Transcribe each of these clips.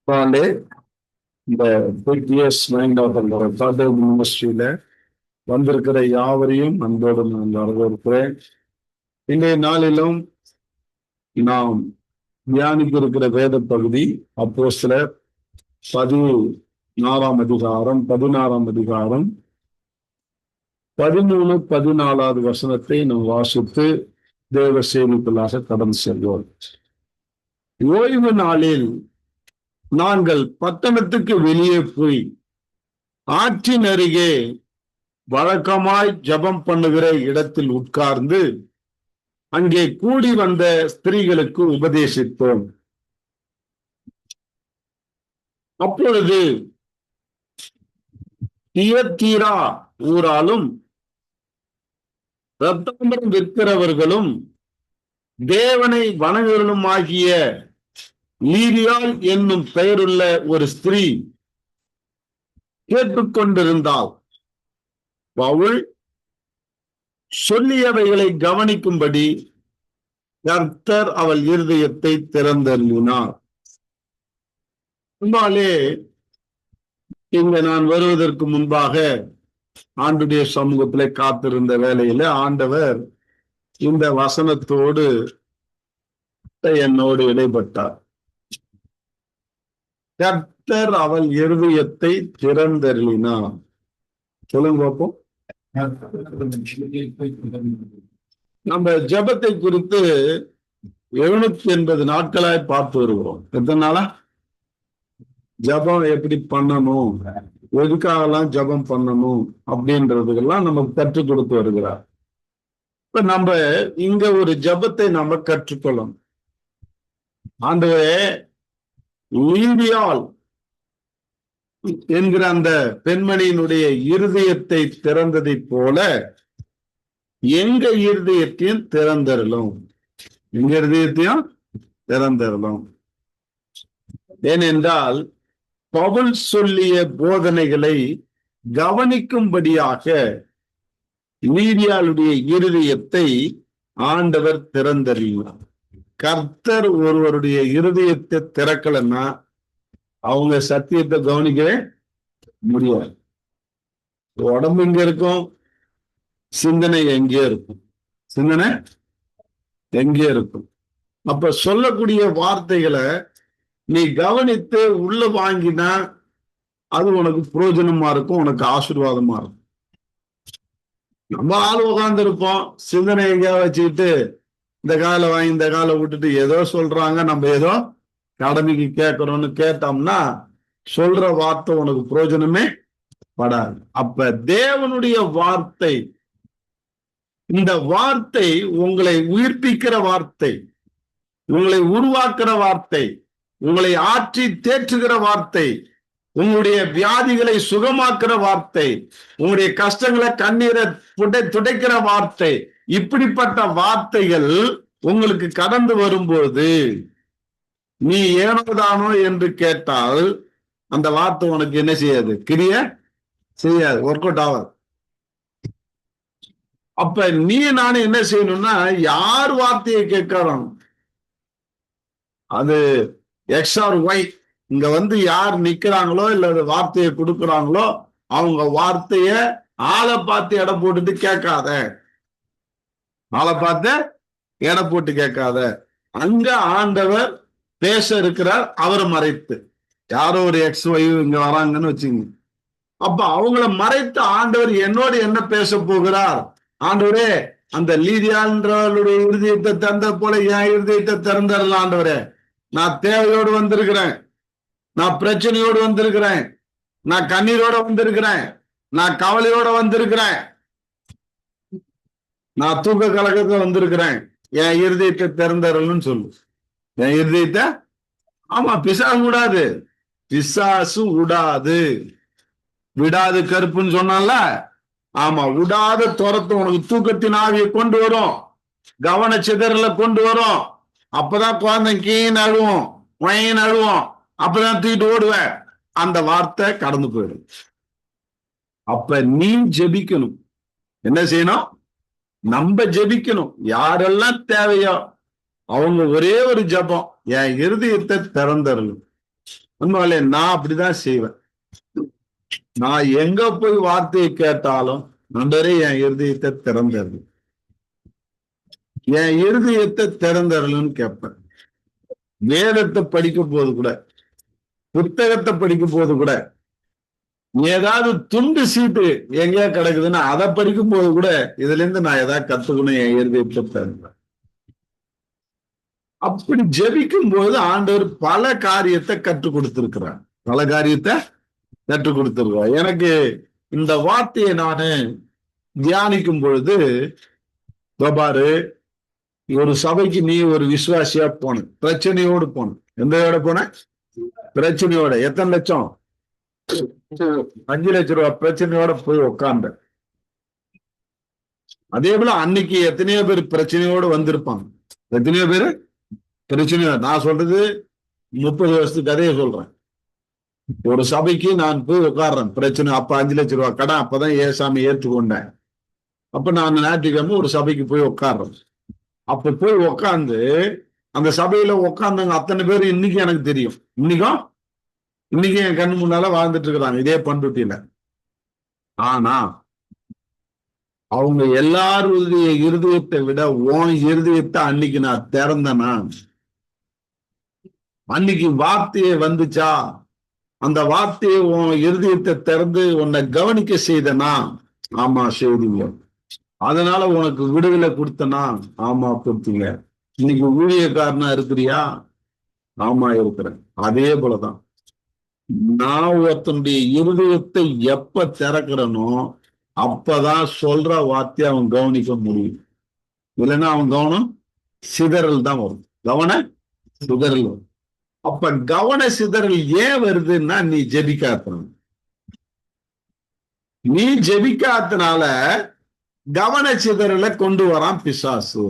பாண்டே இந்த BDS mind of அந்த recorded மினிஸ்ட்ரியில வந்திருக்கிற யாவரையும் அன்போடு நான் வரவேற்கிறேன். இன்றைய நாளிலும் நாம் தியானிக்க இருக்கிற வேத பகுதி அப்போஸ்தலர் 14ஆம் அதிகாரம் 13 14வது வசனத்தை நாம் வாசித்து தேவ செய்திக்குள்ளாக கடந்து செல்வோம். ஓய்வு நாளில் நாங்கள் பட்டணத்துக்கு வெளியே போய் ஆற்றின் அருகே வழக்கமாய் ஜபம் பண்ணுகிற இடத்தில் உட்கார்ந்து அங்கே கூடி வந்த ஸ்திரீகளுக்கு உபதேசித்தோம். அப்பொழுது தியத்தீரா ஊராலும் ரத்தாம்பரம் விற்கிறவர்களும் தேவனை வணங்குகளும் ஆகிய லீதியாள் என்னும் பெயருள்ள ஒரு ஸ்திரீ கேட்டுக்கொண்டிருந்தாள். பவுல் சொல்லியவைகளை கவனிக்கும்படி கர்த்தர் அவள் இருதயத்தை திறந்தருளினார். முன்னாலே இங்க நான் வருவதற்கு முன்பாக ஆண்டுடைய சமூகத்திலே காத்திருந்த வேளையில ஆண்டவர் இந்த வசனத்தோடு என்னோடு இடைப்பட்டார். கர்த்தர் அவள் இருதயத்தை திறந்தருளினார். சொல்லுங்க பார்ப்போம். நம்ம ஜபத்தை குறித்து 780 நாட்களாய் பார்த்து வருகிறோம். எத்தனை நாளா ஜபம் எப்படி பண்ணணும், எதுக்காகலாம் ஜபம் பண்ணணும் அப்படின்றதுக்கெல்லாம் நமக்கு கற்றுக் கொடுத்து வருகிறார். இப்ப நம்ம இங்க ஒரு ஜபத்தை நம்ம கற்றுக்கொள்ளணும். ஆண்டவரே, லீதியாள் என்கிற அந்த பெண்மணியினுடைய இருதயத்தை திறந்ததை போல எங்க இருதயத்தையும் திறந்தரலும், எங்க இருதயத்தையும் திறந்தரலும். ஏனென்றால் பவுல் சொல்லிய போதனைகளை கவனிக்கும்படியாக லீதியாளுடைய இருதயத்தை ஆண்டவர் திறந்தறினார். கர்த்தர் ஒருவருடைய இருதயத்தை திறக்கலன்னா அவங்க சத்தியத்தை கவனிக்கவே முடியாது. உடம்பு எங்க இருக்கும், சிந்தனை எங்கே இருக்கும், சிந்தனை எங்கே இருக்கும். அப்ப சொல்லக்கூடிய வார்த்தைகளை நீ கவனித்து உள்ள வாங்கினா அது உனக்கு பிரயோஜனமா இருக்கும், உனக்கு ஆசீர்வாதமா இருக்கும். நம்ம ஆள் உட்கார்ந்து இருப்போம், சிந்தனை எங்கேயா வச்சுக்கிட்டு இந்த காலை வாங்கி இந்த காலை விட்டுட்டு ஏதோ சொல்றாங்க, நம்ம ஏதோ கடமைக்கு கேட்கணும்னு கேட்டோம்னா சொல்ற வார்த்தை உனக்கு பிரயோஜனமே படாது. அப்ப தேவனுடைய வார்த்தை, இந்த வார்த்தை உங்களை உயிர்ப்பிக்கிற வார்த்தை, உங்களை உருவாக்குற வார்த்தை, உங்களை ஆற்றி தேற்றுகிற வார்த்தை, உங்களுடைய வியாதிகளை சுகமாக்குற வார்த்தை, உங்களுடைய கஷ்டங்களை கண்ணீரை துடைக்கிற வார்த்தை. இப்படிப்பட்ட வார்த்தைகள் உங்களுக்கு கடந்து வரும்போது நீ ஏனோதானோ என்று கேட்டால் அந்த வார்த்தை உனக்கு என்ன செய்யாது, கிரிய செய்யாது, ஒர்க் அவுட் ஆகாது. அப்ப நீ நானும் என்ன செய்யணும்னா, யார் வார்த்தையை கேட்கறோம், அது எக்ஸ் ஆர் ஒய், இங்க வந்து யார் நிக்கிறாங்களோ இல்ல வார்த்தையை கொடுக்குறாங்களோ அவங்க வார்த்தைய ஆளை பார்த்து எடை போட்டுட்டு கேட்காத, ஆளை பார்த்து எடை போட்டு கேட்காத. அங்க ஆண்டவர் பேச இருக்கிறார், அவரை மறைத்து. யாரோ ஒரு எக்ஸ் ஒய் இங்க வராங்கன்னு வச்சுங்க, அப்ப அவங்கள மறைத்து ஆண்டவர் என்னோடு என்ன பேச போகிறார். ஆண்டவரே, அந்த லீதியாளுடைய இருதயத்தை திறந்த போல என் இருதயத்தை திறந்தரலாம். ஆண்டவரே, நான் தேவையோடு வந்திருக்கிறேன், நான் பிரச்சனையோடு வந்திருக்கிறேன், நான் கண்ணீரோட வந்திருக்கிறேன், நான் கவலையோட வந்திருக்கிறேன், நான் தூக்க கலக்கத்தை வந்திருக்கிறேன், என் இருதயத்தை திறந்தரலன்னு சொல்லு. என் இருதயத்தை, ஆமா, பிசாசு விடாது, பிசாசு விடாது, விடாது கருப்புன்னு சொன்னால, ஆமா, விடாத துரத்து உனக்கு தூக்கத்தின் ஆவியை கொண்டு வரும், கவன சிதறல கொண்டு வரும். அப்பதான் குழந்தை கீன்னு அழுவோம், வயின்னு அழுவோம், அப்பதான் தூக்கிட்டு ஓடுவேன். அந்த வார்த்தை கடந்து போயிடும். அப்ப நீ ஜெபிக்கணும். என்ன செய்யணும், நம்ம ஜெபிக்கணும். யாரெல்லாம் தேவையோ அவங்க ஒரே ஒரு ஜபம், என் இருதயத்தை திறந்தரலும். உண்மையிலே நான் அப்படிதான் செய்வேன். நான் எங்க போய் வார்த்தையை கேட்டாலும் நண்பரே என் இருதயத்தை திறந்தது, என் இருதயத்தை திறந்தரலுன்னு கேட்பேன். வேதத்தை படிக்கும் போது கூட, புத்தகத்தை படிக்கும் போது கூட, ஏதாவது துண்டு சீட்டு எங்கேயா கிடக்குதுன்னா அதை படிக்கும் போது கூட இதுல இருந்து நான் ஏதாவது கத்துக்கணும், என் இருதயத்தை திறந்தேன். அப்படி ஜெபிக்கும் போது ஆண்டவர் பல காரியத்தை கற்றுக் கொடுத்திருக்கிறார், பல காரியத்தை கற்றுக் கொடுத்திருக்கிறார். எனக்கு இந்த வார்த்தையை நானு தியானிக்கும் பொழுது, பாரு, ஒரு சபைக்கு நீ ஒரு விசுவாசியா போன, பிரச்சனையோடு போன. எந்த விட போன? பிரச்சனையோட. எத்தனை லட்சம்? 5 லட்சம் ரூபாய் பிரச்சனையோட போய் உட்கார்ந்த. அதே போல அன்னைக்கு எத்தனையோ பேர் பிரச்சனையோடு வந்திருப்பாங்க. எத்தனையோ பேரு பிரச்சனையோட. நான் சொல்றது 30 வருஷத்துக்கு கதையை சொல்றேன். ஒரு சபைக்கு நான் போய் உட்கார்றேன், பிரச்சனை. அப்ப 5 லட்சம் ரூபாய் கடன். அப்பதான் ஏசாமி ஏற்றுக்கொண்டேன். அப்ப நான் ஞாயிற்றுக்கிழமை ஒரு சபைக்கு போய் உட்கார்றேன். அப்ப போய் உட்காந்து அந்த சபையில உட்கார்ந்தவங்க அத்தனை பேரும் இன்னைக்கு எனக்கு தெரியும். இன்னைக்கு என் கண்ணு முன்னால வாழ்ந்துட்டு இருக்கிறாங்க இதே பண்ருட்டியில. ஆனா அவங்க எல்லாருடைய இருதயத்தை விட உன் இருதயத்தை அன்னைக்கு நான் திறந்தனா, அன்னைக்கு வார்த்தையை வந்துச்சா, அந்த வார்த்தையை உன் இருதயத்தை திறந்து உன்னை கவனிக்க செய்தனா? ஆமா செய்தீங்க. அதனால உனக்கு விடுதலை கொடுத்தனா? ஆமா கொடுத்தீங்க. இன்னைக்கு ஊழியக்காரனா இருக்கிறியா? ஆமா இருக்கிறேன். அதே போலதான் நான் ஒருத்தனுடைய இருதயத்தை எப்ப திறக்கிறனோ அப்பதான் சொல்ற வார்த்தையை அவன் கவனிக்க முடியும். இல்லைன்னா அவன் கவனம் சிதறல் தான் வரும். கவன சிதறல் வரும். அப்ப கவன சிதறல் ஏன் வருதுன்னா நீ ஜெபிக்காத. நீ ஜெபிக்காதனால கவன சிதறலை கொண்டு வரான் பிசாசு.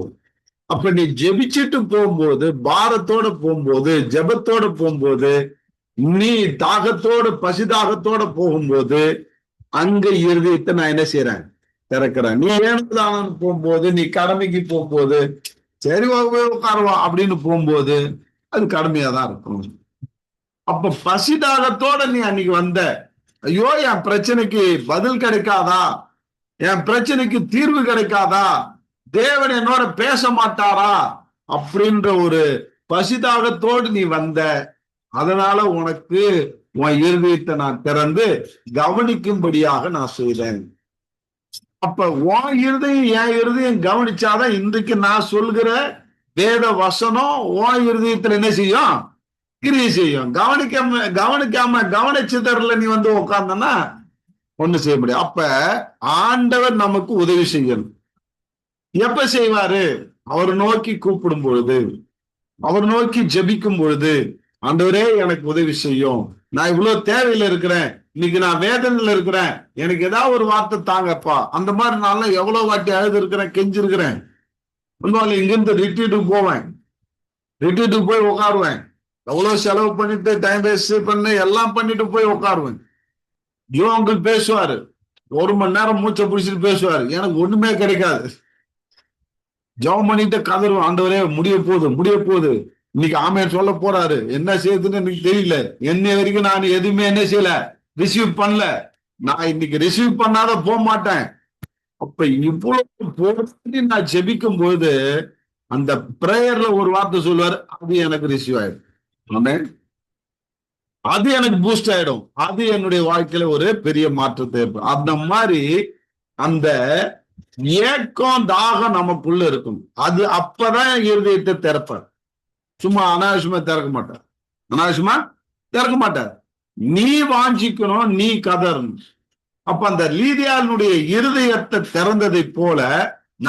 அப்ப நீ ஜெபிச்சுட்டு போகும்போது, பாரத்தோட போகும்போது, ஜெபத்தோட போகும்போது, நீ தாகத்தோடு பசிதாகத்தோட போகும்போது அங்க இருதயத்தை நான் என்ன செய்யறேன்? திறக்கிறேன். நீ ஏனதான போகும்போது, நீ கடமைக்கு போகும்போது, சரி உட்காருவா அப்படின்னு போகும்போது அது கடமையாதான் இருக்கும். அப்ப பசிதாகத்தோட நீ அன்னைக்கு வந்த, ஐயோ என் பிரச்சனைக்கு பதில் கிடைக்காதா, என் பிரச்சனைக்கு தீர்வு கிடைக்காதா, தேவன் என்னோட பேச மாட்டாரா அப்படின்ற ஒரு பசிதாகத்தோடு நீ வந்த. அதனால உனக்கு உன் இருதயத்தை நான் திறந்து கவனிக்கும்படியாக நான் செய்தேன். அப்ப உன் இருதயம் என் இருதயம் கவனிச்சாதான் இன்றைக்கு நான் சொல்கிற வேத வசனம் உன் இருதயத்துல என்ன செய்யும்? கிரியை செய்யும். கவனிக்காம கவனிச்சதர்ல நீ வந்து உட்கார்ந்தனா ஒண்ணு செய்ய முடியும். அப்ப ஆண்டவர் நமக்கு உதவி செய்யணும். எப்ப செய்வாரு? அவர் நோக்கி கூப்பிடும் பொழுது, அவர் நோக்கி ஜெபிக்கும் பொழுது, ஆண்டவரே எனக்கு உதவி செய்யும், நான் இவ்வளவு தேவையில இருக்கிறேன், இன்னைக்கு நான் வேதனையில இருக்கிறேன், எனக்கு ஏதாவது ஒரு வார்த்தை தாங்கப்பா. அந்த மாதிரி நான் எவ்வளவு வாட்டி அழுது இருக்கிறேன், கெஞ்சிருக்கிறேன். இங்கிருந்து ரிட்ரீட்டுக்கு போவேன், ரிட்ரீட்டுக்கு போய் உட்காருவேன், எவ்வளவு செலவு பண்ணிட்டு டைம் வேஸ்ட் பண்ணி எல்லாம் பண்ணிட்டு போய் உட்காருவேன். ஜோங்கள் பேசுவாரு, 1 மணி நேரம் மூச்சை பிடிச்சிட்டு பேசுவாரு, எனக்கு ஒண்ணுமே கிடைக்காது. ஜெபம் பண்ணிட்டு கதறுவோம், ஆண்டவரே முடிய போகுது, இன்னைக்கு ஆமையர் சொல்ல போறாரு, என்ன செய்யுதுன்னு எனக்கு தெரியல, என்ன வரைக்கும் நான் எதுவுமே என்ன செய்யல, ரிசீவ் பண்ணல, நான் இன்னைக்கு ரிசீவ் பண்ணாத போக மாட்டேன். அப்ப இவ்வளவு போட்டு நான் ஜெபிக்கும் போது அந்த பிரேயர்ல ஒரு வார்த்தை சொல்லுவாரு, அது எனக்கு ரிசீவ் ஆயிடும், அது எனக்கு பூஸ்ட் ஆயிடும், அது என்னுடைய வாழ்க்கையில ஒரு பெரிய மாற்றத்தை ஏற்படும். அந்த மாதிரி அந்த ஏக்கம் தாகம் நமக்குள்ள இருக்கும். அது அப்பதான் இருதயத்தை திறப்பார். சும்மா அனாவசியமா திறக்க மாட்டார். நீ வாஞ்சிக்கணும், நீ கதறணும். அப்ப அந்த லீதியாளுடைய இருதயத்தை திறந்ததை போல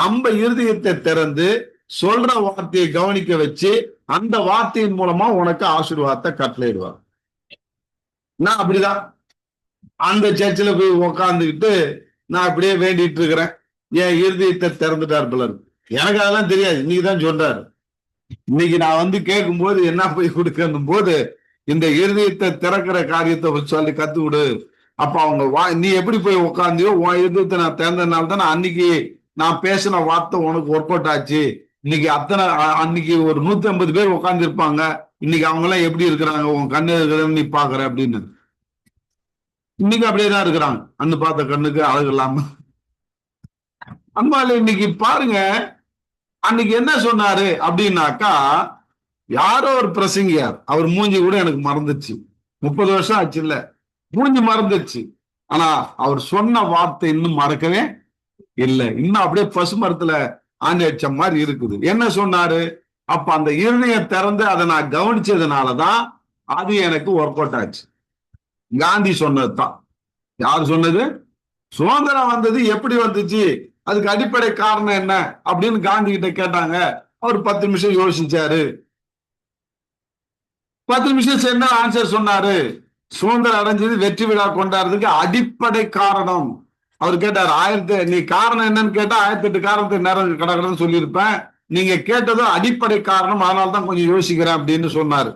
நம்ம இருதயத்தை திறந்து சொல்ற வார்த்தையை கவனிக்க வச்சு அந்த வார்த்தையின் மூலமா உனக்கு ஆசீர்வாதத்தை கட்டளையிடுவார். நான் அப்படிதான் அந்த சர்ச்சில் போய் உக்காந்துக்கிட்டு நான் அப்படியே வேண்டிட்டு இருக்கிறேன், என் இருதயத்தை திறந்துட்டார் பிள்ளர். எனக்கு அதெல்லாம் தெரியாது, இன்னைக்குதான் சொல்றாரு. இன்னைக்கு நான் வந்து கேட்கும் போது என்ன போய் கொடுக்கணும் போது இந்த இருதயத்தை திறக்கிற காரியத்தை சொல்லி கத்து விடு. அப்ப அவங்க நீ எப்படி போய் உக்காந்தியோ உன் இருதயத்தை நான் திறந்ததுனால தான் அன்னைக்கு நான் பேசின வார்த்தை உனக்கு ஒர்க் அவுட் ஆச்சு. இன்னைக்கு அன்னைக்கு ஒரு 150 பேர் உட்கார்ந்து இருப்பாங்க, இன்னைக்கு அவங்க எல்லாம் எப்படி இருக்கிறாங்க, உன் கண்ணு இருக்கிறன்னு நீ பாக்குற அப்படின்னு. இன்னைக்கு அப்படியேதான் இருக்கிறாங்க, அண்ணு பார்த்த கண்ணுக்கு அழகு இல்லாம. அம்மால இன்னைக்கு பாருங்க, அன்னைக்கு என்ன சொன்னாரு அப்படின்னாக்கா, யாரோ ஒரு பிரசங்கியார், அவர் மூஞ்சி கூட எனக்கு மறந்துச்சு, 30 வருஷம் ஆச்சு இல்ல, மூஞ்சி மறந்துச்சு. ஆனா அவர் சொன்ன வார்த்தை இன்னும் மறக்கவே இல்லை. இன்னும் அப்படியே பசு மரத்துல ஆண்டி அடிச்ச மாதிரி இருக்குது. என்ன சொன்னாரு? அப்ப அந்த இருதயம் திறந்து அதை நான் கவனிச்சதுனாலதான் அது எனக்கு ஒர்க் அவுட் ஆச்சு. காந்தி சொன்னதுதான். யார் சொன்னது? சுதந்திரம் வந்தது எப்படி வந்துச்சு, அதுக்கு அடிப்படை காரணம் என்ன அப்படின்னு காந்தி கிட்ட கேட்டாங்க. அவர் 10 நிமிஷம் யோசிச்சாரு. 10 நிமிஷம் என்ன ஆன்சர் சொன்னாரு? சுதந்திரம் அடைஞ்சது வெற்றி விழா கொண்டாடுறதுக்கு அடிப்படை காரணம். அவர் கேட்டார், நீ காரணம் என்னன்னு கேட்டா 1008 காரணத்தை நேரம் கடற்கடன்னு சொல்லியிருப்பேன், நீங்க கேட்டதும் அடிப்படை காரணம், அதனால்தான் கொஞ்சம் யோசிக்கிறேன் அப்படின்னு சொன்னாரு.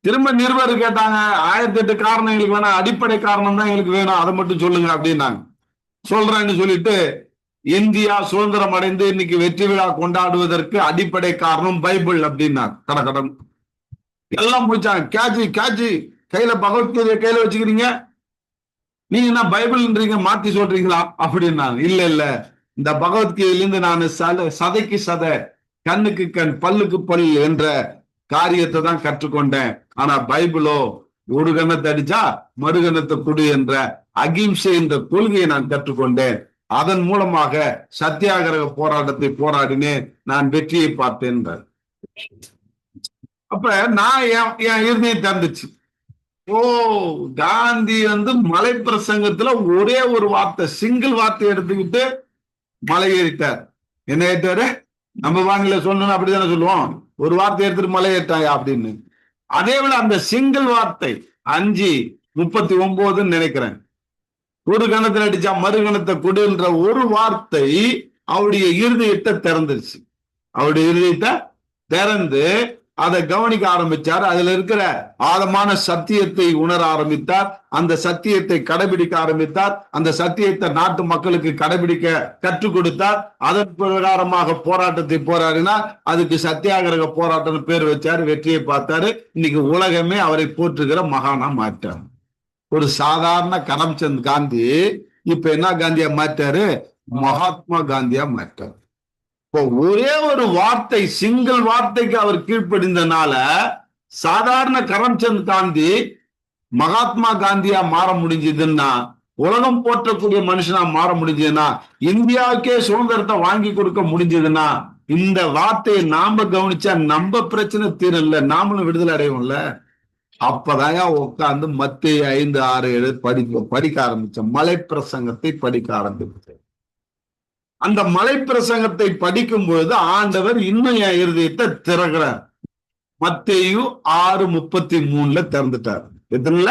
திரும்ப நிருபர் கேட்டாங்க, 1008 காரணம் எங்களுக்கு வேணாம், அடிப்படை காரணம் தான் எங்களுக்கு வேணும், அதை மட்டும் சொல்லுங்க அப்படின்னாங்க. சொல்றேன்னு சொல்லிட்டு, இந்தியா சுதந்திரம் அடைந்து இன்னைக்கு வெற்றி விழா கொண்டாடுவதற்கு அடிப்படை காரணம் பைபிள் அப்படின்னாங்க. கடகடன் எல்லாம் முடிச்சாங்க. கேஜி கையில பகவத்கீதையை கையில வச்சுக்கிறீங்க, நீங்க என்ன பைபிள்ன்றீங்க, மாத்தி சொல்றீங்களா அப்படின்னாங்க. இல்ல, இந்த பகவத்கீதையிலிருந்து நான் சதைக்கு சதை, கண்ணுக்கு கண், பல்லுக்கு பல் என்ற காரியத்தை தான் கற்றுக்கொண்டேன். ஆனா பைபிளோ ஒரு கண்ணத்தை அடிச்சா மறுகணத்தை கொடு என்ற அகிம்சை என்ற கொள்கையை நான் கற்றுக்கொண்டேன். அதன் மூலமாக சத்தியாகிரக போராட்டத்தை போராடினேன், நான் வெற்றியை பார்த்தேன். அப்ப நான் என் இருதயம் திறந்துச்சு. ஓ, காந்தி மலை பிரசங்கத்துல ஒரே ஒரு வார்த்தை, சிங்கிள் வார்த்தை எடுத்துக்கிட்டு மலை ஏறிட்டார். என்ன ஏற்றாரு? நம்ம வாங்கல சொல்லணும் அப்படித்தானே சொல்லுவோம், ஒரு வார்த்தை எடுத்துட்டு மலை ஏற்றாயா அப்படின்னு. அதே போல அந்த சிங்கிள் வார்த்தை 5:39 நினைக்கிறேன், ஒரு கணத்துல அடிச்சா மறுகணத்தை கொடுன்ற ஒரு வார்த்தை அவருடைய இருதயத்தை திறந்துருச்சு. அவருடைய இருதயத்தை திறந்து அதை கவனிக்க ஆரம்பிச்சார். அதுல இருக்கிற ஆழமான சத்தியத்தை உணர ஆரம்பித்தார். அந்த சத்தியத்தை கடைபிடிக்க ஆரம்பித்தார். அந்த சத்தியத்தை நாட்டு மக்களுக்கு கடைபிடிக்க கற்றுக் கொடுத்தார். அதன் பிரகாரமாக போராட்டத்தை போராடினார். அதுக்கு சத்தியாகிரக போராட்டம் பேர் வச்சாரு. வெற்றியை பார்த்தாரு. இன்னைக்கு உலகமே அவரை போற்றுகிற மகானா மாற்றார். ஒரு சாதாரண கரம்சந்த் காந்தி இப்ப என்ன காந்தியா மாற்றாரு? மகாத்மா காந்தியா மாற்றார். இப்போ ஒரே ஒரு வார்த்தை, சிங்கிள் வார்த்தைக்கு அவர் கீழ்ப்படிந்தனால சாதாரண கரம்சந்த் காந்தி மகாத்மா காந்தியா மாற முடிஞ்சதுன்னா, உலகம் போற்றக்கூடிய மனுஷனா மாற முடிஞ்சதுன்னா, இந்தியாவுக்கே சுதந்திரத்தை வாங்கி கொடுக்க முடிஞ்சதுன்னா, இந்த வார்த்தையை நாம கவனிச்சா நம்ம பிரச்சனை தீரல, நாமளும் விடுதலை அடைவோம்ல. அப்பதான் உட்கார்ந்து மத்தேயு 5:6-7 படிக்க ஆரம்பிச்சேன். மலை பிரசங்கத்தை படிக்க ஆரம்பிச்சேன். அந்த மலை பிரசங்கத்தை படிக்கும் பொழுது ஆண்டவர் இன்னும் என் இருதயத்தை திறக்கிறார். மத்தேயு 6:33 திறந்துட்டார். எத்தனைல?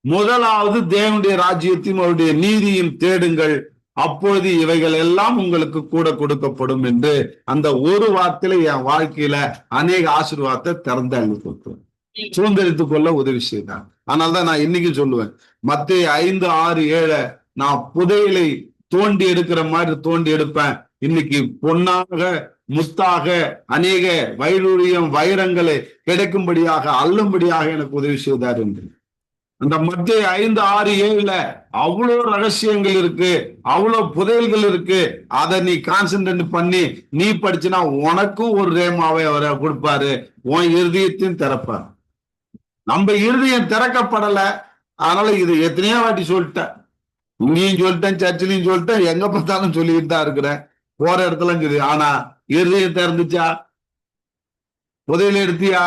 முதலாவது தேவனுடைய ராஜ்யத்தையும் அவருடைய நீதியும் தேடுங்கள், அப்பொழுது இவைகள் எல்லாம் உங்களுக்கு கூட கொடுக்கப்படும் என்று அந்த ஒரு வார்த்தையில என் வாழ்க்கையில அநேக ஆசீர்வாதத்தை திறந்து அள்ளி கொடுத்தேன். சுதந்திரித்துக் கொள்ள உதவி செய்தார். அதனால்தான் நான் இன்னைக்கு சொல்லுவேன், மத்தேயு 5:6-7 நான் புதையலை தோண்டி எடுக்கிற மாதிரி தோண்டி எடுப்பேன். இன்னைக்கு பொன்னாக முத்தாக அநேக வைடூரியம் வைரங்களை கிடைக்கும்படியாக அள்ளும்படியாக எனக்கு உதவி செய்தார் என்று. அந்த மத்தேயு 5:6-7 அவ்வளோ ரகசியங்கள் இருக்கு, அவ்வளோ புதையல்கள் இருக்கு. அதை நீ கான்சென்ட்ரேட் பண்ணி நீ படிச்சுனா உனக்கும் ஒரு ரேமாவை அவரை கொடுப்பாரு, உன் இருதயத்தையும் திறப்பார். நம்ம இருதயம் திறக்கப்படல. அதனால இது எத்தனையோ வாட்டி சொல்லிட்டேன், இங்கேயும் சொல்லிட்டேன், சர்ச்சிலையும் சொல்லிட்டேன், எங்க பார்த்தாலும் சொல்லிட்டு தான் இருக்கிறேன், போற இடத்துல இருக்குது. ஆனா இருதயம் திறந்துச்சா? புதையில எடுத்தியா?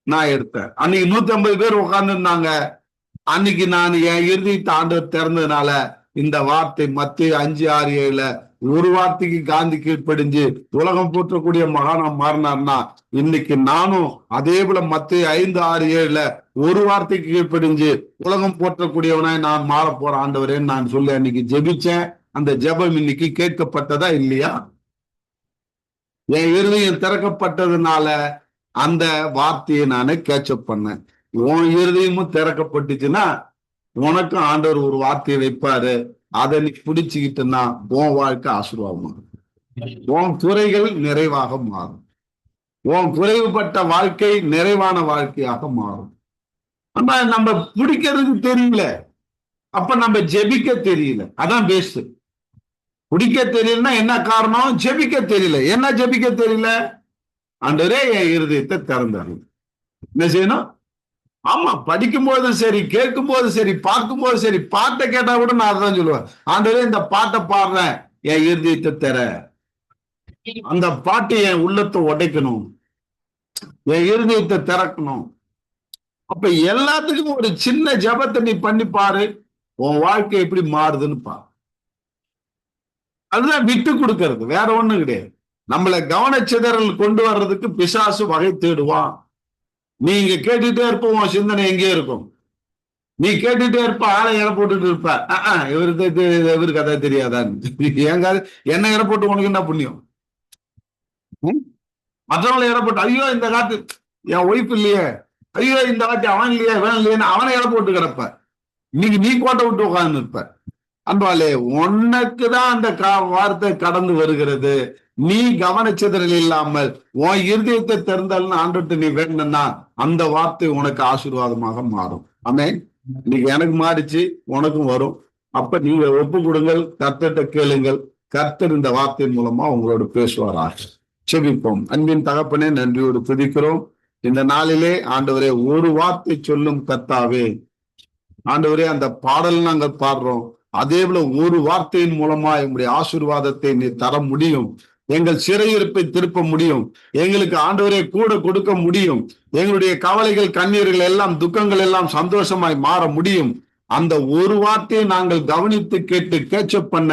நான் எடுத்தேன். அன்னைக்கு 150 பேர் உட்கார்ந்து இருந்தாங்க. அன்னைக்கு நான் என் இருதயத்தை ஆண்டவர் திறந்ததுனால இந்த வார்த்தை மத்தேயு 5:6-7 ஒரு வார்த்தைக்கு காந்தி கீழ்ப்படிஞ்சு உலகம் போற்றக்கூடிய மகானா மாறினார்னா, இன்னைக்கு நானும் அதே போல மத்தேயு 5:6-7 ஒரு வார்த்தைக்கு கீழ்ப்படிஞ்சு உலகம் போற்றக்கூடியவனாய் நான் மாற போற ஆண்டவரேன்னு நான் சொல்லி அன்னைக்கு ஜெபிச்சேன். அந்த ஜெபம் இன்னைக்கு கேட்கப்பட்டதா இல்லையா? என் இருதயம் திறக்கப்பட்டதுனால அந்த வார்த்தையை நானே கேட்சப் பண்ணேன். உன் இருதயமும் திறக்கப்பட்டுச்சுன்னா உனக்கும் ஆண்டவர் ஒரு வார்த்தையை வைப்பாரு. அதை நீ பிடிச்சுக்கிட்டுன்னா உன் வாழ்க்கை ஆசீர்வாதம், உன் துறைகள் நிறைவாக மாறும். உன் குறைவுபட்ட வாழ்க்கை நிறைவான வாழ்க்கையாக மாறும். ஆனா நம்ம பிடிக்கிறதுக்கு தெரியல, அப்ப நம்ம ஜெபிக்க தெரியல. அதான் பேஸ்ட். பிடிக்க தெரியலன்னா என்ன காரணம்? ஜெபிக்க தெரியல. என்ன ஜெபிக்க தெரியல? ஆண்டவரே என் இருதயத்தை திறந்தாரு. என்ன செய்யணும்? ஆமா, படிக்கும் போதும் சரி, கேட்கும் போது சரி, பார்க்கும் போது சரி, பாட்டை கேட்டா கூட நான் அதான் சொல்லுவேன், ஆண்டவரே இந்த பாட்டை பாடுறேன், என் இருதயத்தை தர, அந்த பாட்டு என் உள்ளத்தை உடைக்கணும், என் இருதயத்தை திறக்கணும். அப்ப எல்லாத்துக்கும் ஒரு சின்ன ஜபத்தை நீ பண்ணி பாரு, உன் வாழ்க்கை எப்படி மாறுதுன்னு பாரு. அதுதான் விட்டு கொடுக்கறது, வேற ஒண்ணும் கிடையாது. நம்மளை கவனச்சிதறல் கொண்டு வர்றதுக்கு பிசாசு வகை தேடுவான். நீங்க கேட்டுட்டே இருப்ப, உன் சிந்தனை எங்கே இருக்கும். நீ கேட்டுட்டே இருப்ப, ஆளை இட போட்டுட்டு இருப்ப, இவருக்கு அதை தெரியாதான்னு. ஏங்க என்ன இட போட்டு உனக்கு என்ன புண்ணியம்? மற்றவங்களை இட போட்டு, ஐயோ இந்த காத்து என் ஒய்ஃப் இல்லையே, ஐயோ இந்த காத்து அவன் இல்லையே, வேணும் இல்லையேன்னு அவனை இட போட்டு கிடப்ப. இன்னைக்கு நீ கோட்டை விட்டு உட்கார்ந்து இருப்ப. அன்பாலே, உனக்குதான் அந்த வார்த்தை கடந்து வருகிறது. நீ கவனச்சிதறல் இல்லாமல் உன் இருதயத்தை திறந்தாலும் ஆண்டுட்டு நீ வேணும்னா அந்த வார்த்தை உனக்கு ஆசீர்வாதமாக மாறும். ஆமென். இன்னைக்கு எனக்கு மாறிச்சு, உனக்கும் வரும். அப்ப நீங்க ஒப்பு கொடுங்கள், கர்த்தர்கிட்ட கேளுங்கள். கர்த்தர் இந்த வார்த்தையின் மூலமா உங்களோட பேசுவாராக. செபிப்போம். அன்பின் தகப்பனே, நன்றியோடு துதிக்கிறோம். இந்த நாளிலே ஆண்டவரே, ஒரு வார்த்தை சொல்லும் கர்த்தாவே. ஆண்டவரே, அந்த பாடல் நாங்கள் பாடுறோம், அதே போல ஒரு வார்த்தையின் மூலமா எங்களுடைய ஆசீர்வாதத்தை நீ தர முடியும். எங்கள் சிறையிருப்பை திருப்ப முடியும். எங்களுக்கு ஆண்டவரே கூட கொடுக்க முடியும். எங்களுடைய கவலைகள், கண்ணீர்கள் எல்லாம், துக்கங்கள் எல்லாம் சந்தோஷமாய் மாற முடியும். அந்த ஒரு வார்த்தையை நாங்கள் கவனித்து கேட்டு கேட்சப் பண்ண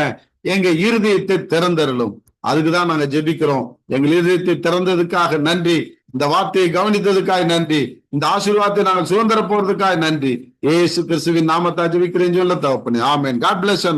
எங்க இருதயத்தை திறந்தருளும். அதுக்குதான் நாங்க ஜெபிக்கிறோம். எங்கள் இருதயத்தை திறந்ததுக்காக நன்றி. இந்த வார்த்தையை கவனித்ததுக்காக நன்றி. இந்த ஆசீர்வாதத்தை நாங்கள் சுதந்திர போறதுக்காக நன்றி. இயேசு கிறிஸ்துவின் நாமத்தை ஜெபிக்கிறேன் சொல்ல தகப்பனே. ஆமென். God bless you.